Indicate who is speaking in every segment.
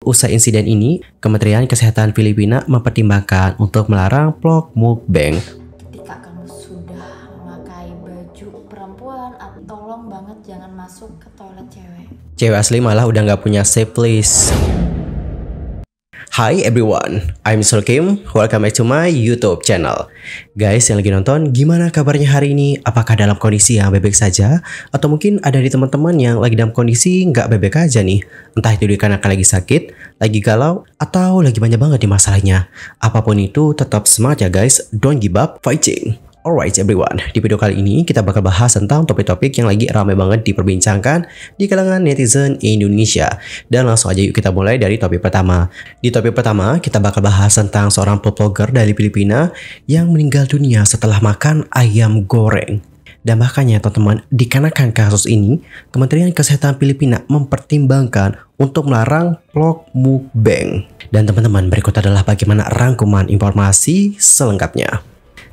Speaker 1: usai insiden ini, Kementerian Kesehatan Filipina mempertimbangkan untuk melarang vlog mukbang.
Speaker 2: Ketika kamu sudah memakai baju perempuan, tolong banget jangan masuk ke toilet cewek.
Speaker 1: Cewek asli malah udah nggak punya safe place. Hi everyone, I'm Mr. Kim. Welcome back to my YouTube channel. Guys yang lagi nonton, gimana kabarnya hari ini? Apakah dalam kondisi yang baik-baik saja? Atau mungkin ada di teman-teman yang lagi dalam kondisi nggak baik-baik aja nih? Entah itu dikarenakan lagi sakit, lagi galau, atau lagi banyak banget di masalahnya. Apapun itu, tetap semangat ya guys. Don't give up fighting. Alright everyone, di video kali ini kita bakal bahas tentang topik-topik yang lagi ramai banget diperbincangkan di kalangan netizen Indonesia. Dan langsung aja yuk kita mulai dari topik pertama. Di topik pertama kita bakal bahas tentang seorang vlogger dari Filipina yang meninggal dunia setelah makan ayam goreng. Dan bahkannya teman-teman, dikarenakan kasus ini, Kementerian Kesehatan Filipina mempertimbangkan untuk melarang vlog mukbang. Dan teman-teman, berikut adalah bagaimana rangkuman informasi selengkapnya.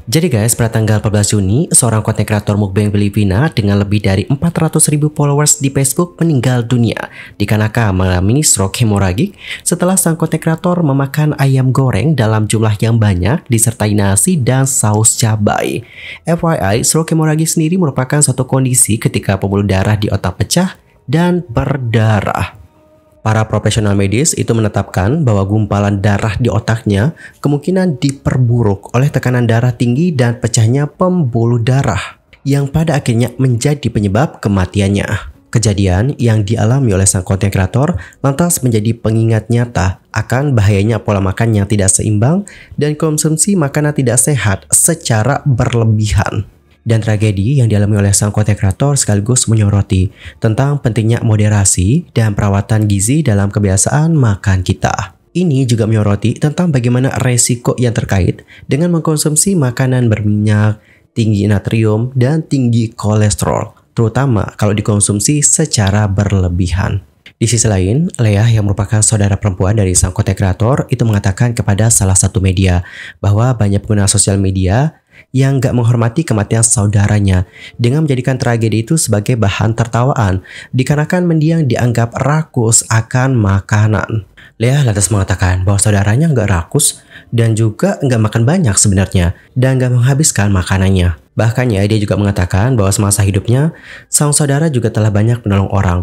Speaker 1: Jadi guys, pada tanggal 14 Juni, seorang konten kreator mukbang Filipina dengan lebih dari 400.000 followers di Facebook meninggal dunia dikarenakan mengalami stroke hemoragik setelah sang konten kreator memakan ayam goreng dalam jumlah yang banyak disertai nasi dan saus cabai. FYI, stroke hemoragik sendiri merupakan suatu kondisi ketika pembuluh darah di otak pecah dan berdarah. Para profesional medis itu menetapkan bahwa gumpalan darah di otaknya kemungkinan diperburuk oleh tekanan darah tinggi dan pecahnya pembuluh darah yang pada akhirnya menjadi penyebab kematiannya. Kejadian yang dialami oleh sang konten kreator lantas menjadi pengingat nyata akan bahayanya pola makan yang tidak seimbang dan konsumsi makanan tidak sehat secara berlebihan. Dan tragedi yang dialami oleh sang konten kreator sekaligus menyoroti tentang pentingnya moderasi dan perawatan gizi dalam kebiasaan makan kita. Ini juga menyoroti tentang bagaimana resiko yang terkait dengan mengkonsumsi makanan berminyak, tinggi natrium, dan tinggi kolesterol, terutama kalau dikonsumsi secara berlebihan. Di sisi lain, Leah yang merupakan saudara perempuan dari sang konten kreator itu mengatakan kepada salah satu media bahwa banyak pengguna sosial media yang gak menghormati kematian saudaranya dengan menjadikan tragedi itu sebagai bahan tertawaan dikarenakan mendiang dianggap rakus akan makanan. Leah lantas mengatakan bahwa saudaranya gak rakus dan juga gak makan banyak sebenarnya dan gak menghabiskan makanannya. Bahkan dia juga mengatakan bahwa semasa hidupnya sang saudara juga telah banyak menolong orang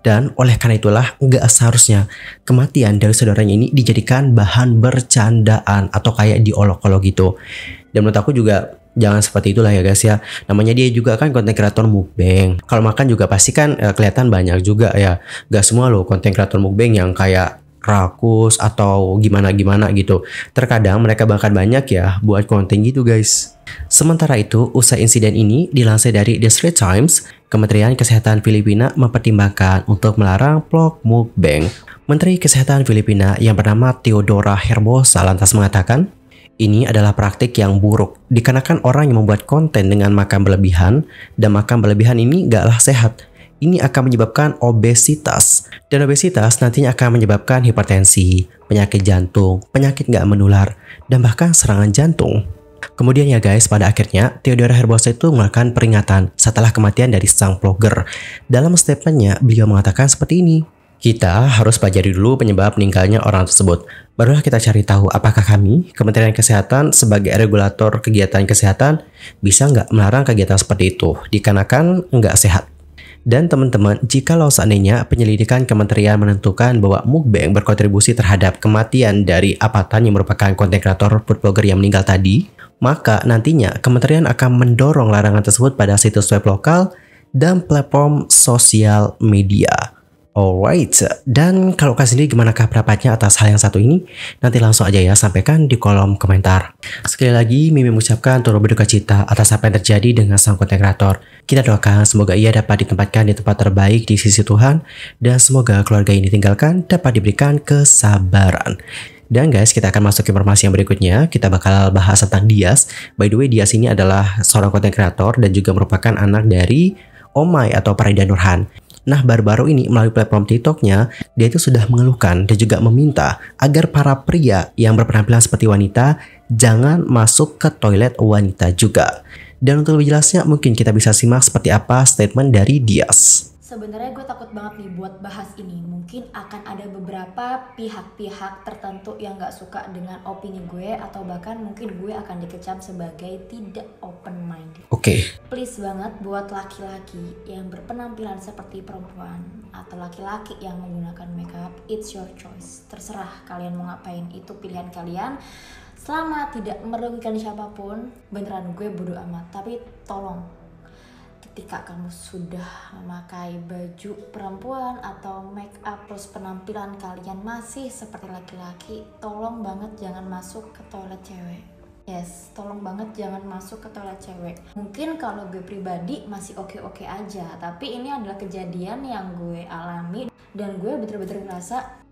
Speaker 1: dan oleh karena itulah gak seharusnya kematian dari saudaranya ini dijadikan bahan bercandaan atau kayak diolok-olok gitu. Dan menurut aku juga jangan seperti itulah ya guys ya. Namanya dia juga kan konten kreator mukbang. Kalau makan juga pasti kan kelihatan banyak juga ya. Gak semua loh konten kreator mukbang yang kayak rakus atau gimana-gimana gitu. Terkadang mereka bahkan banyak ya buat konten gitu guys. Sementara itu, usai insiden ini dilansir dari The Straits Times, Kementerian Kesehatan Filipina mempertimbangkan untuk melarang vlog mukbang. Menteri Kesehatan Filipina yang bernama Teodora Herbosa lantas mengatakan, ini adalah praktik yang buruk dikarenakan orang yang membuat konten dengan makan berlebihan dan makan berlebihan ini gaklah sehat. Ini akan menyebabkan obesitas dan obesitas nantinya akan menyebabkan hipertensi, penyakit jantung, penyakit gak menular, dan bahkan serangan jantung. Kemudian ya guys, pada akhirnya Teodora Herbosa itu mengeluarkan peringatan setelah kematian dari sang vlogger. Dalam statementnya beliau mengatakan seperti ini. Kita harus pelajari dulu penyebab meninggalnya orang tersebut. Barulah kita cari tahu apakah kami, Kementerian Kesehatan sebagai regulator kegiatan kesehatan, bisa nggak melarang kegiatan seperti itu, dikarenakan nggak sehat. Dan teman-teman, jikalau seandainya penyelidikan kementerian menentukan bahwa mukbang berkontribusi terhadap kematian dari Apatan yang merupakan konten kreator food blogger yang meninggal tadi, maka nantinya kementerian akan mendorong larangan tersebut pada situs web lokal dan platform sosial media. Alright, dan kalau kalian sendiri gimanakah pendapatnya atas hal yang satu ini? Nanti langsung aja ya sampaikan di kolom komentar. Sekali lagi, Mimi mengucapkan turut berduka cita atas apa yang terjadi dengan sang konten kreator. Kita doakan semoga ia dapat ditempatkan di tempat terbaik di sisi Tuhan dan semoga keluarga ini ditinggalkan dapat diberikan kesabaran. Dan guys, kita akan masuk ke informasi yang berikutnya. Kita bakal bahas tentang Dias. By the way, Dias ini adalah seorang konten kreator dan juga merupakan anak dari Omai atau Farida Nurhan. Nah, baru-baru ini melalui platform TikToknya, dia itu sudah mengeluhkan dan juga meminta agar para pria yang berpenampilan seperti wanita jangan masuk ke toilet wanita juga. Dan untuk lebih jelasnya, mungkin kita bisa simak seperti apa statement dari Dias.
Speaker 2: Sebenarnya gue takut banget nih buat bahas ini. Mungkin akan ada beberapa pihak-pihak tertentu yang gak suka dengan opini gue, atau bahkan mungkin gue akan dikecam sebagai tidak open minded.
Speaker 1: Oke.
Speaker 2: Please banget buat laki-laki yang berpenampilan seperti perempuan atau laki-laki yang menggunakan makeup, it's your choice. Terserah kalian mau ngapain, itu pilihan kalian. Selama tidak merugikan siapapun, beneran gue bodo amat. Tapi tolong, ketika kamu sudah memakai baju perempuan atau make up plus penampilan kalian masih seperti laki-laki, tolong banget jangan masuk ke toilet cewek. Yes, tolong banget jangan masuk ke toilet cewek. Mungkin kalau gue pribadi masih oke-oke aja, tapi ini adalah kejadian yang gue alami dan gue bener-bener ngerasa,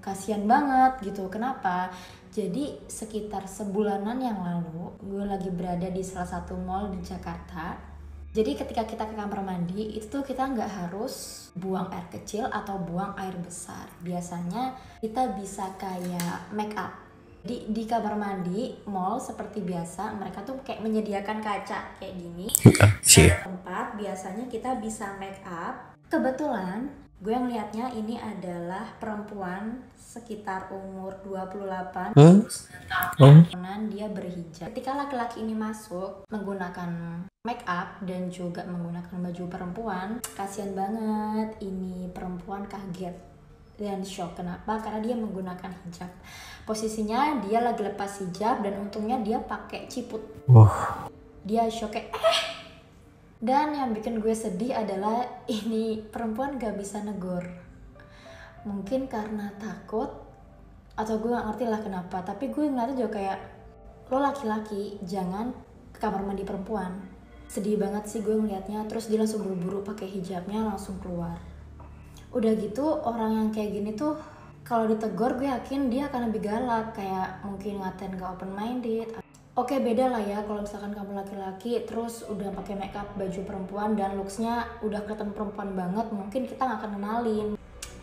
Speaker 2: kasian banget gitu. Kenapa? Jadi sekitar sebulanan yang lalu gue lagi berada di salah satu mall di Jakarta. Jadi ketika kita ke kamar mandi itu tuh kita nggak harus buang air kecil atau buang air besar. Biasanya kita bisa kayak make up. Di kamar mandi mall seperti biasa mereka tuh kayak menyediakan kaca kayak gini. Tempat biasanya kita bisa make up. Kebetulan gue ngeliatnya ini adalah perempuan sekitar umur 28 tahunan, dia berhijab. Ketika laki-laki ini masuk menggunakan make up dan juga menggunakan baju perempuan, kasihan banget, ini perempuan kaget dan shock. Kenapa? Karena dia menggunakan hijab. Posisinya dia lagi lepas hijab dan untungnya dia pakai ciput. Dia shock kayak dan yang bikin gue sedih adalah ini perempuan gak bisa negur. Mungkin karena takut atau gue gak ngerti lah kenapa. Tapi gue ngeliatnya juga kayak, lo laki-laki jangan ke kamar mandi perempuan. Sedih banget sih gue ngeliatnya. Terus dia langsung buru-buru pakai hijabnya langsung keluar. Udah gitu orang yang kayak gini tuh kalau ditegur gue yakin dia akan lebih galak. Kayak mungkin ngatain gak open minded. Oke, beda lah ya kalau misalkan kamu laki-laki terus udah pakai makeup baju perempuan dan looksnya udah kelihatan perempuan banget, mungkin kita nggak akan kenalin.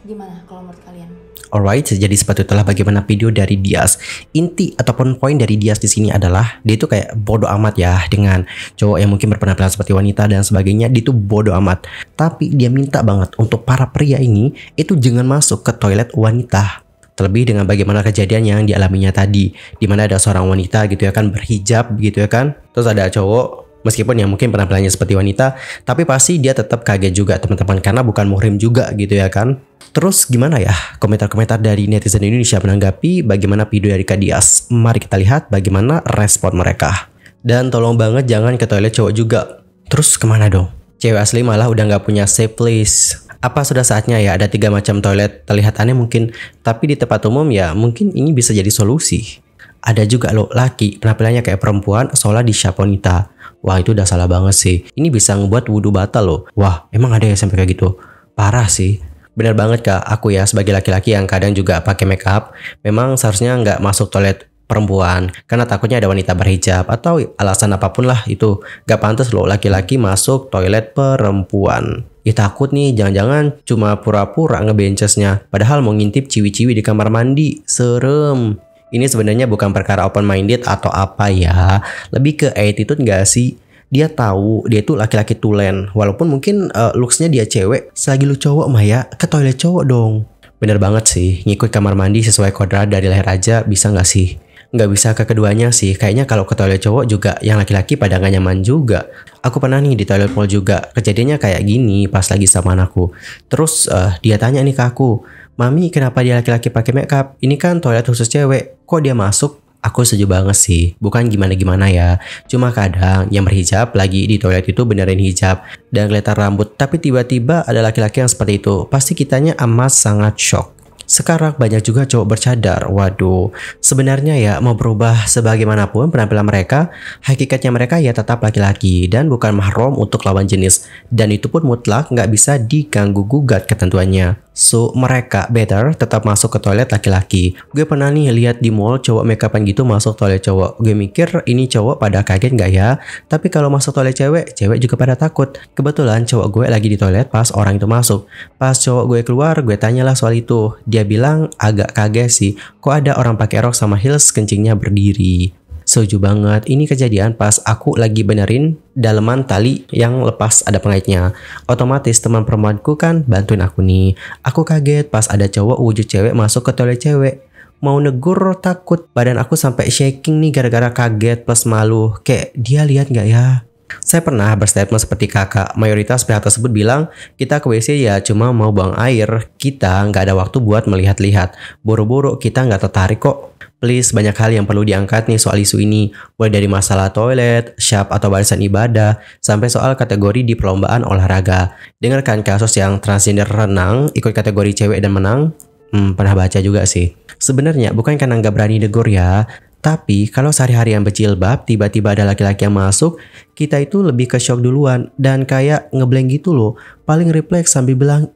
Speaker 2: Gimana kalau menurut kalian?
Speaker 1: Alright, jadi seperti itulah bagaimana video dari Dias. Inti ataupun poin dari Dias di sini adalah dia itu kayak bodoh amat ya dengan cowok yang mungkin berpenampilan seperti wanita dan sebagainya. Dia itu bodoh amat. Tapi dia minta banget untuk para pria ini itu jangan masuk ke toilet wanita. Terlebih dengan bagaimana kejadian yang dialaminya tadi, dimana ada seorang wanita gitu ya kan berhijab gitu ya kan, terus ada cowok meskipun yang mungkin penampilannya seperti wanita, tapi pasti dia tetap kaget juga teman-teman karena bukan muhrim juga gitu ya kan. Terus gimana ya komentar-komentar dari netizen Indonesia menanggapi bagaimana video dari Kak Dias? Mari kita lihat bagaimana respon mereka. Dan tolong banget jangan ke toilet cowok juga. Terus kemana dong? Cewek asli malah udah nggak punya safe place. Apa sudah saatnya ya ada 3 macam toilet? Terlihat aneh mungkin, tapi di tempat umum ya mungkin ini bisa jadi solusi. Ada juga loh laki penampilannya kayak perempuan seolah di shop wanita. Wah itu udah salah banget sih. Ini bisa ngebuat wudhu batal loh. Wah emang ada ya sampai kayak gitu? Parah sih. Benar banget Kak, aku ya sebagai laki-laki yang kadang juga pakai makeup, memang seharusnya nggak masuk toilet perempuan karena takutnya ada wanita berhijab atau alasan apapun lah itu. Gak pantas loh laki-laki masuk toilet perempuan. Ya takut nih jangan-jangan cuma pura-pura ngebencesnya padahal mau ngintip ciwi-ciwi di kamar mandi. Serem. Ini sebenarnya bukan perkara open minded atau apa ya, lebih ke attitude gak sih? Dia tahu dia tuh laki-laki tulen, walaupun mungkin looksnya dia cewek. Selagi lu cowok mah ya ke toilet cowok dong. Bener banget sih, ngikut kamar mandi sesuai kodrat dari lahir aja bisa gak sih? Nggak bisa ke keduanya sih, kayaknya kalau ke toilet cowok juga yang laki-laki pada nggak nyaman juga. Aku pernah nih di toilet mall juga, kejadiannya kayak gini pas lagi sama anakku. Terus dia tanya nih ke aku, Mami kenapa dia laki-laki pakai makeup? Ini kan toilet khusus cewek, kok dia masuk? Aku setuju banget sih, bukan gimana-gimana ya. Cuma kadang yang berhijab lagi di toilet itu benerin hijab dan kelihatan rambut, tapi tiba-tiba ada laki-laki yang seperti itu. Pasti kitanya amat sangat shock. Sekarang banyak juga cowok bercadar. Waduh, sebenarnya ya mau berubah sebagaimanapun penampilan mereka, hakikatnya mereka ya tetap laki-laki dan bukan mahram untuk lawan jenis. Dan itu pun mutlak nggak bisa diganggu gugat ketentuannya. So, mereka better tetap masuk ke toilet laki-laki. Gue pernah nih lihat di mall cowok make-upan gitu masuk toilet cowok. Gue mikir ini cowok pada kaget nggak ya? Tapi kalau masuk toilet cewek, cewek juga pada takut. Kebetulan cowok gue lagi di toilet pas orang itu masuk. Pas cowok gue keluar, gue tanyalah soal itu. Dia bilang agak kaget sih, kok ada orang pakai rok sama heels kencingnya berdiri. Setuju banget, ini kejadian pas aku lagi benerin daleman tali yang lepas ada pengaitnya. Otomatis teman perempuanku kan bantuin aku nih. Aku kaget pas ada cowok wujud cewek masuk ke toilet cewek. Mau negur takut, badan aku sampai shaking nih gara-gara kaget plus malu. Kayak dia lihat nggak ya? Saya pernah berstatement seperti kakak, mayoritas pihak tersebut bilang, kita ke WC ya cuma mau buang air, kita nggak ada waktu buat melihat-lihat, buru-buru kita nggak tertarik kok. Please, banyak hal yang perlu diangkat nih soal isu ini, mulai dari masalah toilet, syap atau barisan ibadah, sampai soal kategori di perlombaan olahraga. Dengarkan kasus yang transgender renang, ikut kategori cewek dan menang, pernah baca juga sih. Sebenarnya bukan karena nggak berani negur ya, tapi kalau sehari-hari yang berjilbab, tiba-tiba ada laki-laki yang masuk, kita itu lebih ke shock duluan. Dan kayak ngeblank gitu loh. Paling refleks sambil bilang,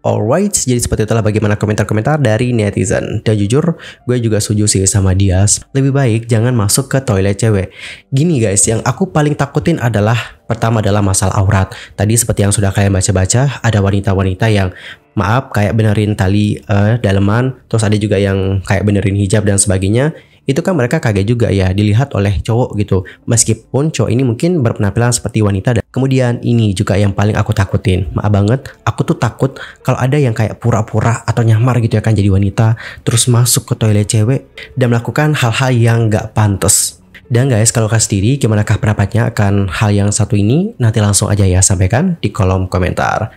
Speaker 1: alright, jadi seperti itulah bagaimana komentar-komentar dari netizen. Dan jujur, gue juga setuju sih sama dia. Lebih baik jangan masuk ke toilet cewek. Gini guys, yang aku paling takutin adalah, pertama adalah masalah aurat. Tadi seperti yang sudah kalian baca-baca, ada wanita-wanita yang kayak benerin tali daleman, terus ada juga yang kayak benerin hijab dan sebagainya. Itu kan mereka kaget juga ya dilihat oleh cowok gitu. Meskipun cowok ini mungkin berpenampilan seperti wanita. Kemudian ini juga yang paling aku takutin. Maaf banget, aku tuh takut kalau ada yang kayak pura-pura atau nyamar gitu ya kan jadi wanita, terus masuk ke toilet cewek dan melakukan hal-hal yang gak pantas. Dan guys, kalau kalian sendiri gimanakah pendapatnya akan hal yang satu ini? Nanti langsung aja ya sampaikan di kolom komentar.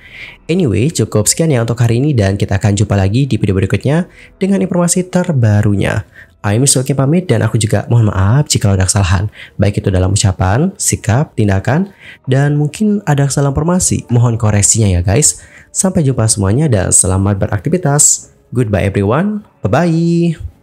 Speaker 1: Anyway, cukup sekian ya untuk hari ini dan kita akan jumpa lagi di video berikutnya dengan informasi terbarunya. I'm Mr. Kim pamit dan aku juga mohon maaf jika ada kesalahan, baik itu dalam ucapan, sikap, tindakan, dan mungkin ada kesalahan informasi. Mohon koreksinya ya guys. Sampai jumpa semuanya dan selamat beraktivitas. Goodbye everyone. Bye-bye.